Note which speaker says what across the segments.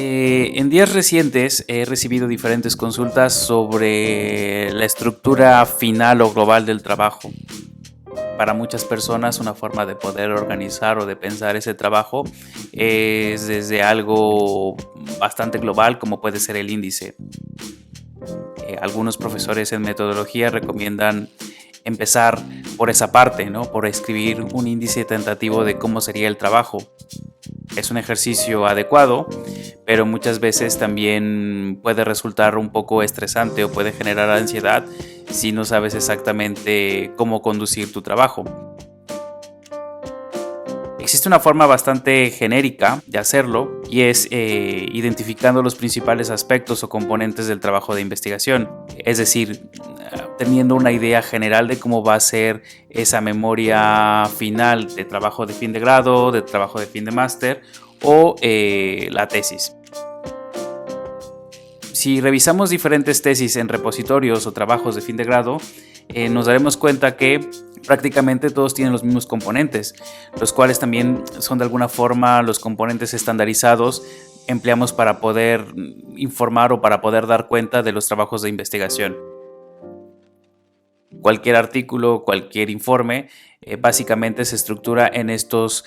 Speaker 1: En días recientes he recibido diferentes consultas sobre la estructura final o global del trabajo. Para muchas personas una forma de poder organizar o de pensar ese trabajo es desde algo bastante global como puede ser el índice. Algunos profesores en metodología recomiendan empezar por esa parte, ¿no? Por escribir un índice tentativo de cómo sería el trabajo. Es un ejercicio adecuado, pero muchas veces también puede resultar un poco estresante o puede generar ansiedad si no sabes exactamente cómo conducir tu trabajo. Existe una forma bastante genérica de hacerlo y es identificando los principales aspectos o componentes del trabajo de investigación, es decir, teniendo una idea general de cómo va a ser esa memoria final de trabajo de fin de grado, de trabajo de fin de máster o la tesis. Si revisamos diferentes tesis en repositorios o trabajos de fin de grado, nos daremos cuenta que prácticamente todos tienen los mismos componentes, los cuales también son de alguna forma los componentes estandarizados empleamos para poder informar o para poder dar cuenta de los trabajos de investigación. Cualquier artículo, cualquier informe, básicamente se estructura en estos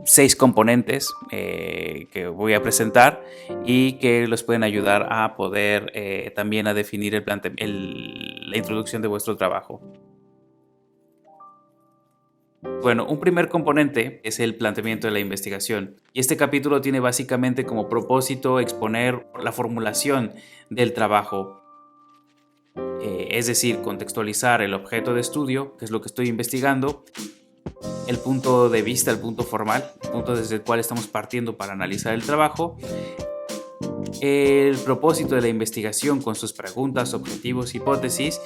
Speaker 1: 6 componentes que voy a presentar y que los pueden ayudar a poder también a definir la introducción de vuestro trabajo. Bueno, un primer componente es el planteamiento de la investigación y este capítulo tiene básicamente como propósito exponer la formulación del trabajo. Es decir, contextualizar el objeto de estudio, que es lo que estoy investigando, el punto de vista, el punto formal, el punto desde el cual estamos partiendo para analizar el trabajo, el propósito de la investigación con sus preguntas, objetivos, hipótesis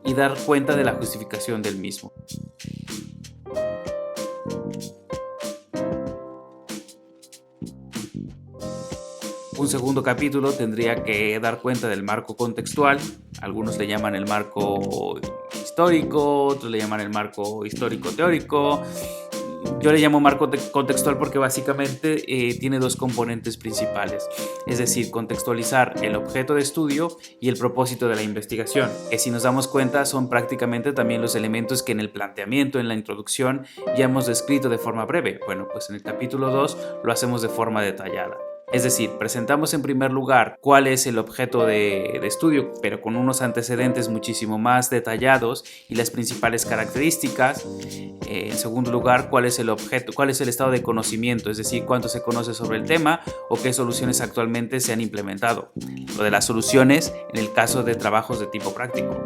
Speaker 1: y dar cuenta de la justificación del mismo. Un segundo capítulo tendría que dar cuenta del marco contextual. Algunos le llaman el marco histórico, otros le llaman el marco histórico-teórico. Yo le llamo marco contextual porque básicamente tiene 2 componentes principales, es decir, contextualizar el objeto de estudio y el propósito de la investigación, que si nos damos cuenta son prácticamente también los elementos que en el planteamiento, en la introducción, ya hemos descrito de forma breve. Bueno, pues en el capítulo 2 lo hacemos de forma detallada. Es decir, presentamos en primer lugar cuál es el objeto de estudio, pero con unos antecedentes muchísimo más detallados y las principales características. En segundo lugar, cuál es el objeto, cuál es el estado de conocimiento, es decir, cuánto se conoce sobre el tema o qué soluciones actualmente se han implementado. Lo de las soluciones en el caso de trabajos de tipo práctico.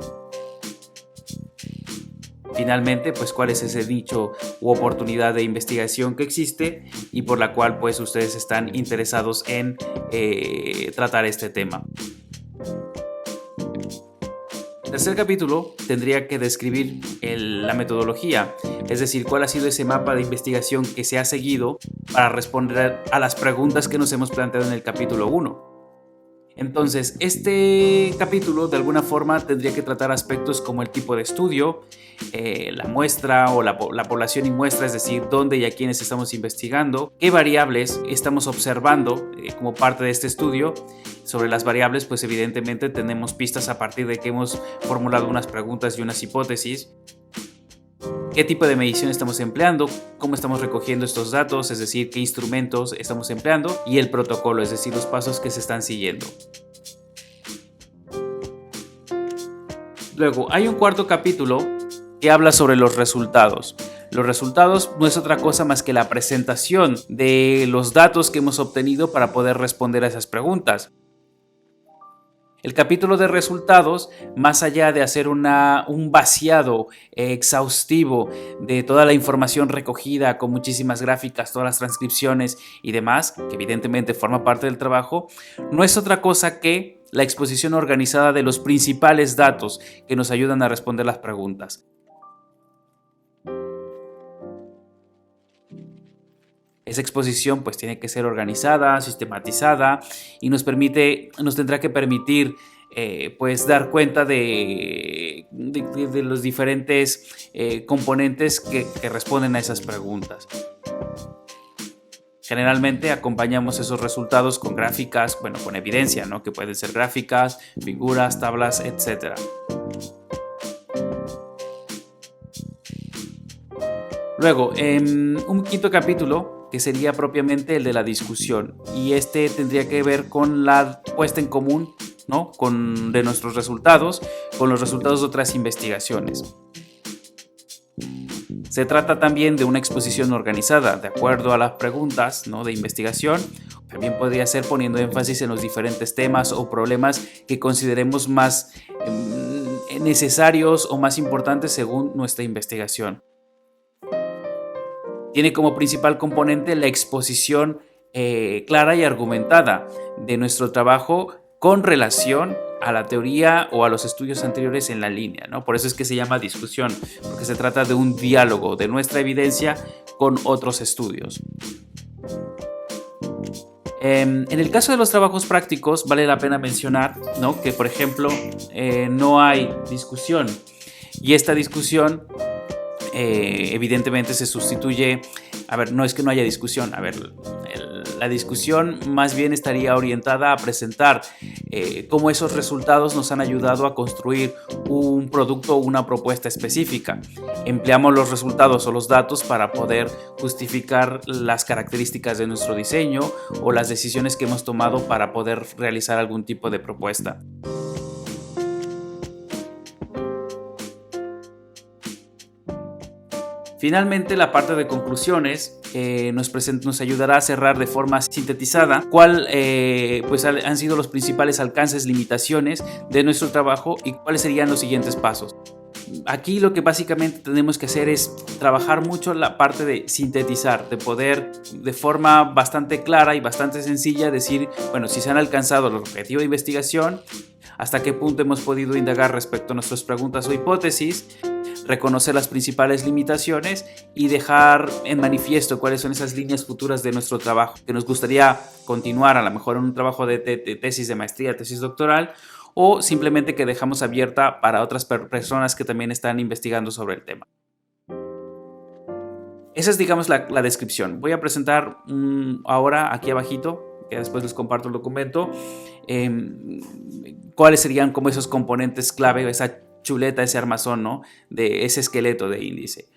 Speaker 1: Finalmente, pues cuál es ese nicho u oportunidad de investigación que existe y por la cual pues ustedes están interesados en tratar este tema. El tercer capítulo tendría que describir la metodología, es decir, cuál ha sido ese mapa de investigación que se ha seguido para responder a las preguntas que nos hemos planteado en el capítulo 1. Entonces, este capítulo de alguna forma tendría que tratar aspectos como el tipo de estudio, la muestra o la población y muestra, es decir, dónde y a quiénes estamos investigando, qué variables estamos observando como parte de este estudio. Sobre las variables, pues evidentemente tenemos pistas a partir de que hemos formulado unas preguntas y unas hipótesis. ¿Qué tipo de medición estamos empleando? ¿Cómo estamos recogiendo estos datos? Es decir, ¿qué instrumentos estamos empleando? Y el protocolo, es decir, los pasos que se están siguiendo. Luego, hay un cuarto capítulo que habla sobre los resultados. Los resultados no es otra cosa más que la presentación de los datos que hemos obtenido para poder responder a esas preguntas. El capítulo de resultados, más allá de hacer un vaciado exhaustivo de toda la información recogida con muchísimas gráficas, todas las transcripciones y demás, que evidentemente forma parte del trabajo, no es otra cosa que la exposición organizada de los principales datos que nos ayudan a responder las preguntas. Esa exposición pues tiene que ser organizada, sistematizada y nos tendrá que permitir pues dar cuenta de los diferentes componentes que responden a esas preguntas. Generalmente acompañamos esos resultados con gráficas, bueno, con evidencia, ¿no? Que pueden ser gráficas, figuras, tablas, etc. Luego, un quinto capítulo que sería propiamente el de la discusión, y este tendría que ver con la puesta en común, ¿no? De nuestros resultados con los resultados de otras investigaciones. Se trata también de una exposición organizada, de acuerdo a las preguntas, ¿no? de investigación. También podría ser poniendo énfasis en los diferentes temas o problemas que consideremos más necesarios o más importantes según nuestra investigación. Tiene como principal componente la exposición clara y argumentada de nuestro trabajo con relación a la teoría o a los estudios anteriores en la línea, ¿no? Por eso es que se llama discusión, porque se trata de un diálogo de nuestra evidencia con otros estudios. En el caso de los trabajos prácticos, vale la pena mencionar, ¿no? que, por ejemplo, no hay discusión, y esta discusión evidentemente se sustituye. A ver, no es que no haya discusión, a ver, la discusión más bien estaría orientada a presentar cómo esos resultados nos han ayudado a construir un producto o una propuesta específica. Empleamos los resultados o los datos para poder justificar las características de nuestro diseño o las decisiones que hemos tomado para poder realizar algún tipo de propuesta. Finalmente, la parte de conclusiones nos ayudará a cerrar de forma sintetizada cuáles han sido los principales alcances, limitaciones de nuestro trabajo y cuáles serían los siguientes pasos. Aquí lo que básicamente tenemos que hacer es trabajar mucho la parte de sintetizar, de poder de forma bastante clara y bastante sencilla decir, bueno, si se han alcanzado los objetivos de investigación, hasta qué punto hemos podido indagar respecto a nuestras preguntas o hipótesis, reconocer las principales limitaciones y dejar en manifiesto cuáles son esas líneas futuras de nuestro trabajo, que nos gustaría continuar a lo mejor en un trabajo de tesis de maestría, tesis doctoral, o simplemente que dejamos abierta para otras personas que también están investigando sobre el tema. Esa es, digamos, la descripción. Voy a presentar ahora aquí abajito, que después les comparto el documento, cuáles serían como esos componentes clave, esa chuleta, ese armazón, ¿no? de ese esqueleto de índice.